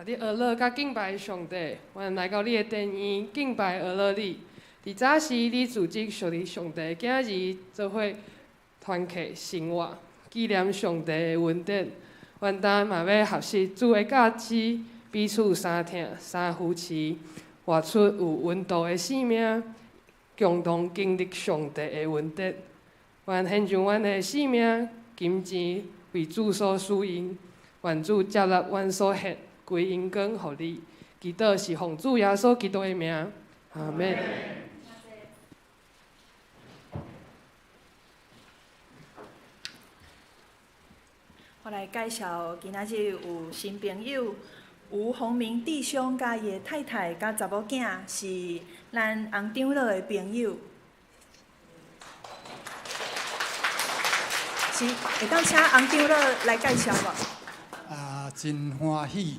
伫俄勒甲敬拜上帝，阮来到你的殿院敬拜俄勒你。伫早时，你组织属于上帝今日做伙团契生活，纪念上帝的恩典。阮今嘛要学习主的教旨，彼此相挺、相扶持，活出有温度的生命，共同经历上帝的恩典。愿献上阮的生命、金钱为主所使用，愿主接纳阮所献，归荣光互你。祈祷是奉主耶稣基督的名，阿门。我来介绍今仔日有新朋友吴宏明弟兄甲伊的太太甲查某囝，是咱洪长老的朋友。是会当请洪长老来介绍无？真欢喜，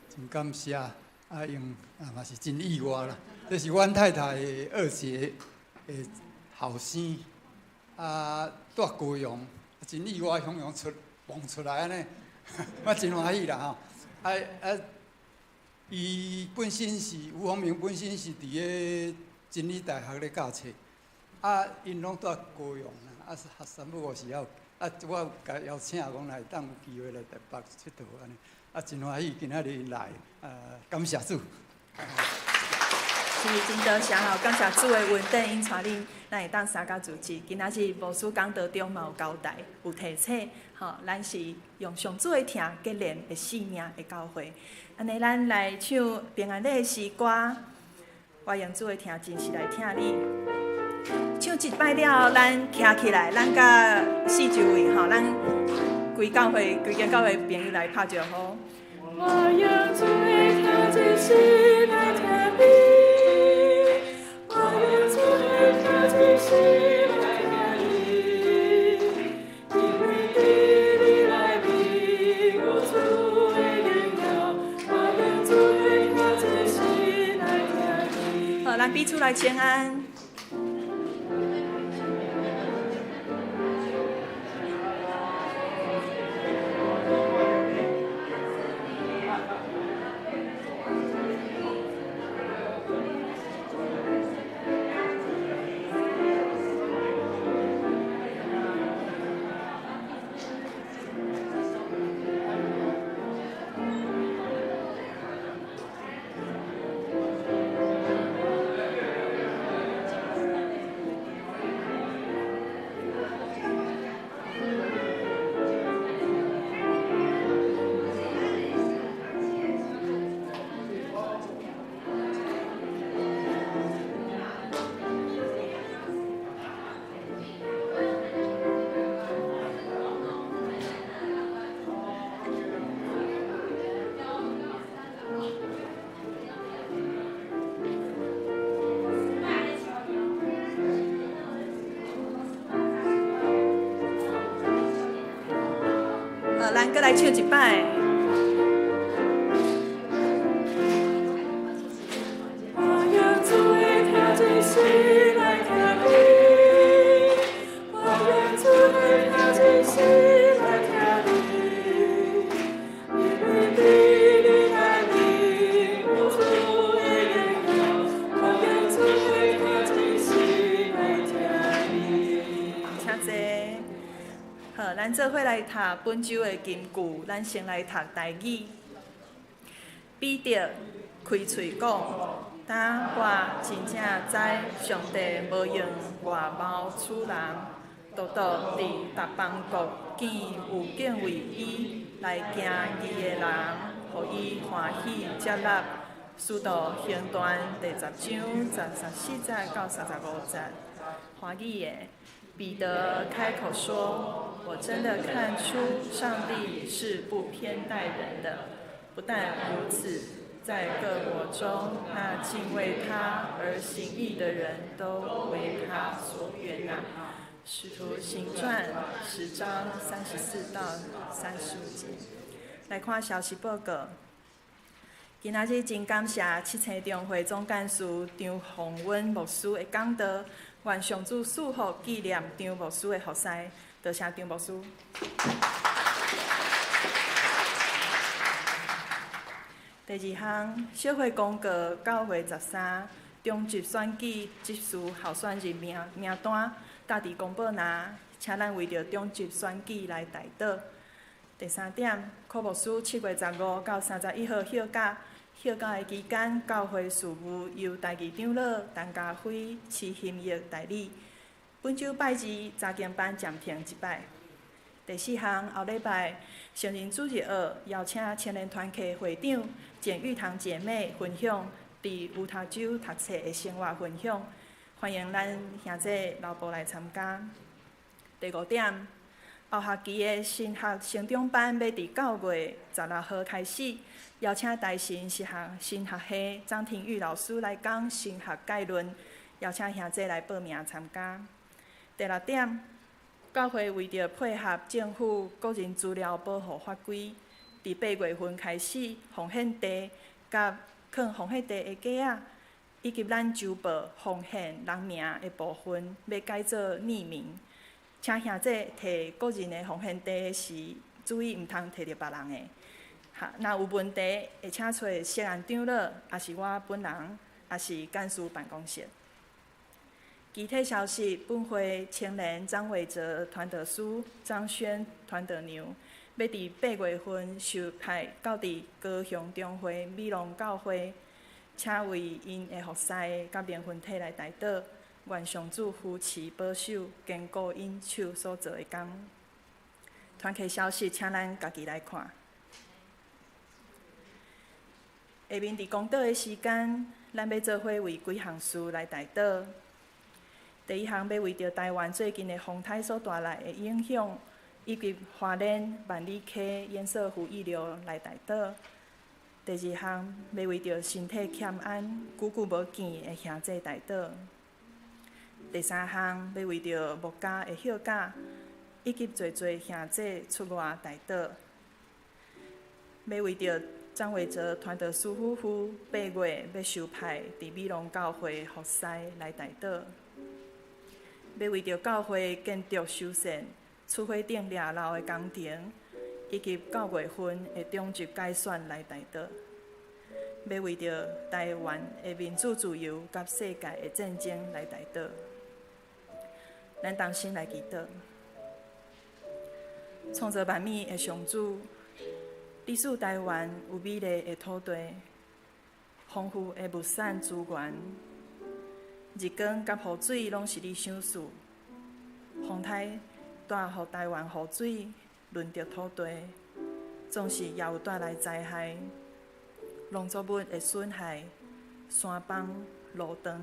真感谢，嘛是真意外啦。这是阮太太的二姐的后生，住高雄，真意外，向阳蹦出来安尼，我真欢喜啦吼。伊本身是吴宏明，本身是伫个真理大学咧教册，因拢住高雄啦，三不五时我甲邀请讲来当有机会来台北佚佗安尼，真欢喜今仔日因来，感谢主。是真多谢吼，感谢主的恩典，因带恁咱会当参加主持。今仔日牧师讲道中嘛有交代，有提醒，吼，咱是用上主的听结连的生命的教会。安尼，咱来唱平安礼的诗歌，我用主的听，真是来听你。唱一摆了，咱徛起来，咱甲四周围吼，咱规间教会朋友来拍招呼。我用主的听，真是来听你。我用主的听，真是来听你。因为你来比我主的荣耀，我用主的听，真是来听你。好，咱彼此来请安。咱搁来唱一摆。我用主的听，真是来听你。我用主的听，真是来听你。因为你来比我主的荣耀，我用主的听，真是来听你。请坐。好，咱做伙来读本周的金句。咱先来读台语。彼得开喙讲，当我真正知上帝无用外貌处人，独独伫逐邦国见有敬畏伊来行伊的人，互伊欢喜接纳。使徒行传第10章34节到35节，华语的。彼得开口说：“我真的看出上帝是不偏待人的。不但如此，在各国中，那敬畏他而行义的人都为他所悦纳。”使徒行传10章34到35节。来看消息报告。今仔日真感谢七星中会总干事张宏文牧师的讲道。愿上主赐福纪念张牧师的服侍，多谢张牧师。第二项，小会公告9月13中级选举执事候选人名单，搭伫公报栏，请咱为着中级选举来代祷。第三点，科目书7月15到31号休假，休假的期间，教会事务由代议长老陈家辉、齐兴义代理。本周拜二查经班暂停一摆。第四项，后礼拜成人主日学邀请青年团契会长简玉堂姐妹分享伫犹他州读册的生活分享，欢迎咱兄弟老婆来参加。第5点，后学期的新学成长班要伫9月16号开始，邀请台新新学系张庭玉老师来讲新学概论，邀请兄弟来报名参加。第6点，教会为着配合政府个人资料保护法规，伫8月份开始，奉献地甲放奉献地的架仔，以及咱周报奉献人名的部分，要改做匿名。请兄弟摕个人的奉献地时，注意毋通摕着别人的。若有问题，会请找涉案长老，也是我本人，也是干事办公室。具体消息，本会青年张伟哲团导师、张轩团导娘，要伫8月份受派到伫高雄中会美容教会，请为因的服侍甲灵魂体来代祷，愿上主扶持保守，坚固因手所做的工。团契消息，请咱家己来看。下面伫公道的时间，咱要做伙为几项事来代祷。第一项要为着台湾最近的风台所带来的影响，以及花莲万里溪堰塞湖溢流来代祷。第二项要为着身体欠安、久久无见的兄弟代祷。第三项要为着木家的休假，以及侪兄弟出外代祷。要为着张伟哲团导师夫妇8月要受派伫美容教会服侍来代祷。要为着教会建筑修缮、厝火顶掠漏的工程，以及9月份的中级改选来代祷。要为着台湾的民主自由甲世界的战争来代祷。咱同心来祈祷。创造万物的上主，你使台湾有美丽的土地、丰富的物产资源。日光甲雨水拢是你赏赐，风台带予台湾雨水润着土地，总是也有带来灾害，农作物的损害，山崩、路断，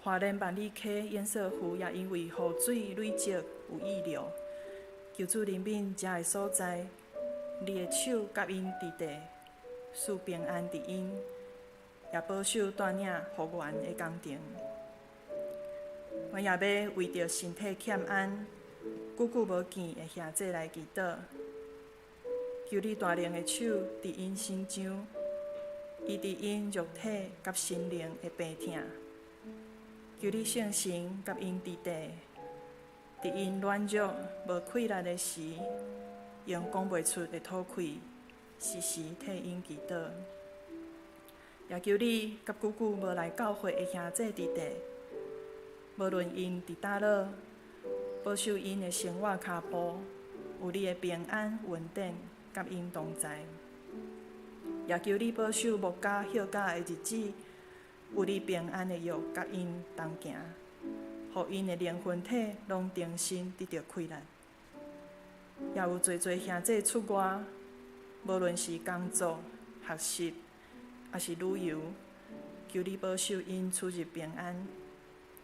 花莲万里溪堰塞湖也因为雨水累积有溢流，求主怜悯遮个所在，你的手甲因伫地，赐平安伫因。也保守带领复原的工程，我也要为着身体欠安、久久无见的兄弟来祈祷，求你大能的手伫因身上，医治因肉体甲心灵的病痛，求你圣神甲因伫地，伫因软弱无气力的时，用讲袂出的吐气，时时替因祈祷。也求你甲久久无来教会的兄弟伫地，无论因伫倒落，保守因的生活脚步有你的平安稳定，甲因同在。也求你保守木家休假的日子，有你平安的约甲因同行，互因的灵魂体拢重新得到气力。也有侪兄弟出外，无论是工作、学习，也是旅游，求你保守因出入平安，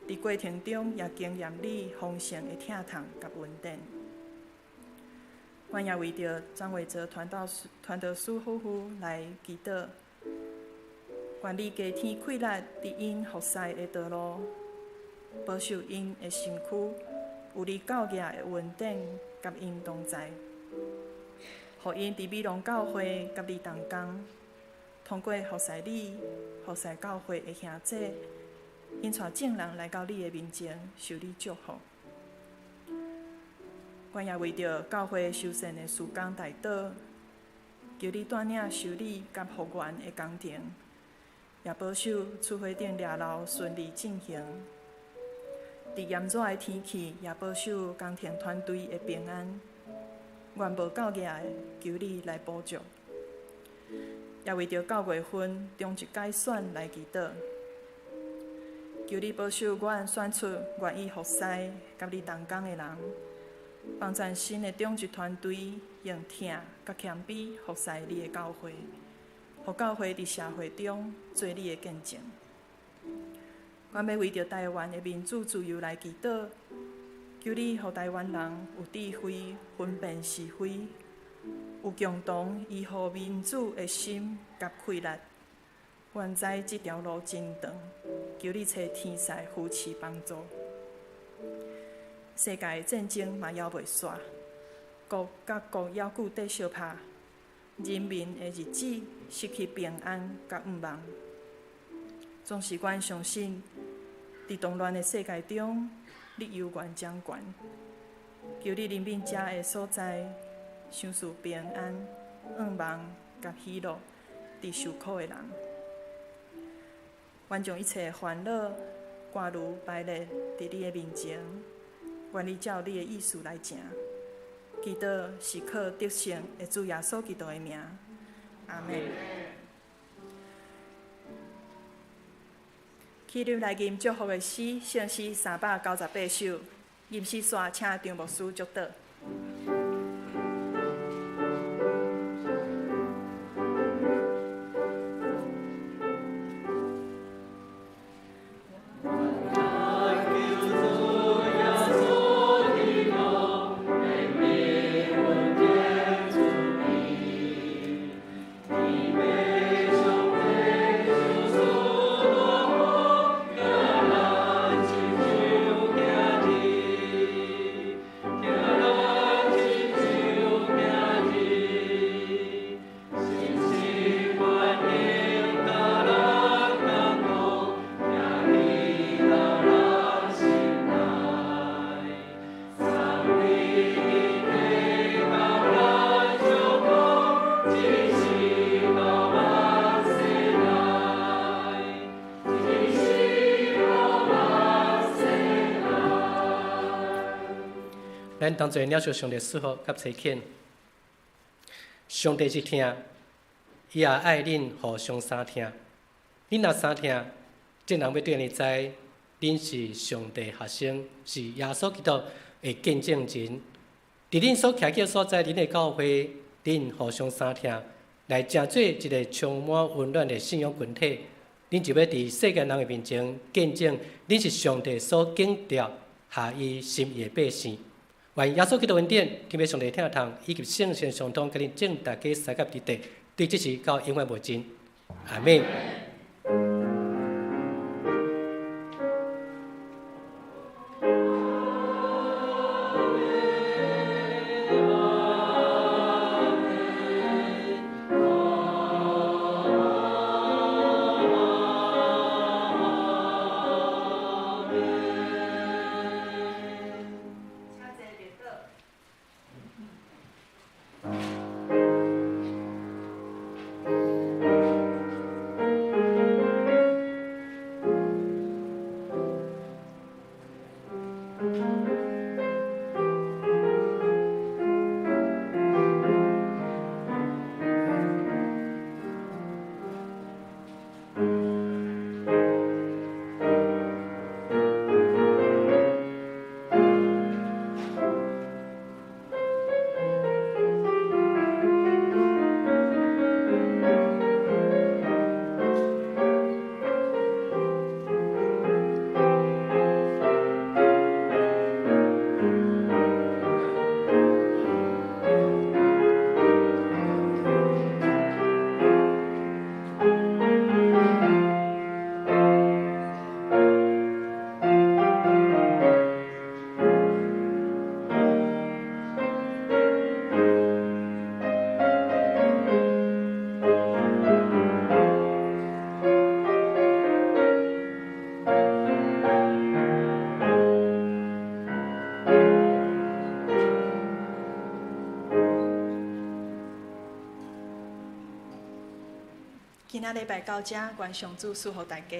伫过程中也经验你丰盛的疼痛甲稳定。阮也为着张伟哲团导师夫妇来祈祷，愿你加添气力伫因服侍的道路，保守因的身躯有你教育的稳定，甲因同在，互因伫美容教会甲你同工。通过服侍你、服侍教会的兄弟，因带众人来到你的面前，受你祝福。阮也为着教会修缮的事工代祷，求你带领修理甲复原的工程，也保守厝花顶掠楼顺利进行。伫炎热的天气，也保守工程团队的平安。愿无够额的，求你来补助。也为着9月份中职改选来祈祷，求你保守阮选出愿意服侍甲你同工的人，帮助新的中职团队用疼甲谦卑服侍你的教会，互教会伫社会中做你的见证。阮要为着台湾的民主自由来祈祷，求你互台湾人有智慧分辨是非，有共同依护民主的心甲气力。阮知这条路真长，求你找天使扶持帮助。世界的战争嘛还袂煞，国甲国还久在相拍，人民的日子失去平安甲毋望。总是阮相信，伫动乱的世界中，你有权掌权。求你人民遮的所在，享受平安、愿望甲喜乐，伫受苦的人。愿将一切烦恼挂如白日伫你的面前，愿你照你的意思来行。祈祷是靠得胜的主耶稣基督的名，阿门。起立来吟祝福的诗，圣诗398首，吟诗线请张牧师祝祷。咱当作了解上帝赐福甲差遣，上帝是听，伊也爱恁互相相听。恁若相听，这人要对你知，恁是上帝学生，是耶稣基督的见证人。伫恁所徛嘅所在，恁的教会，恁互相相听，来成做一个充满温暖的信仰群体。恁就要伫世界人的面前见证，恁是上帝所敬重、下伊心意的百姓。愿耶稣基督恩典，天父上帝听堂，以及圣神相通，甲恁正大家三甲之地，对这事到永远无尽。阿门。今仔礼拜到这，愿上主祝福大家。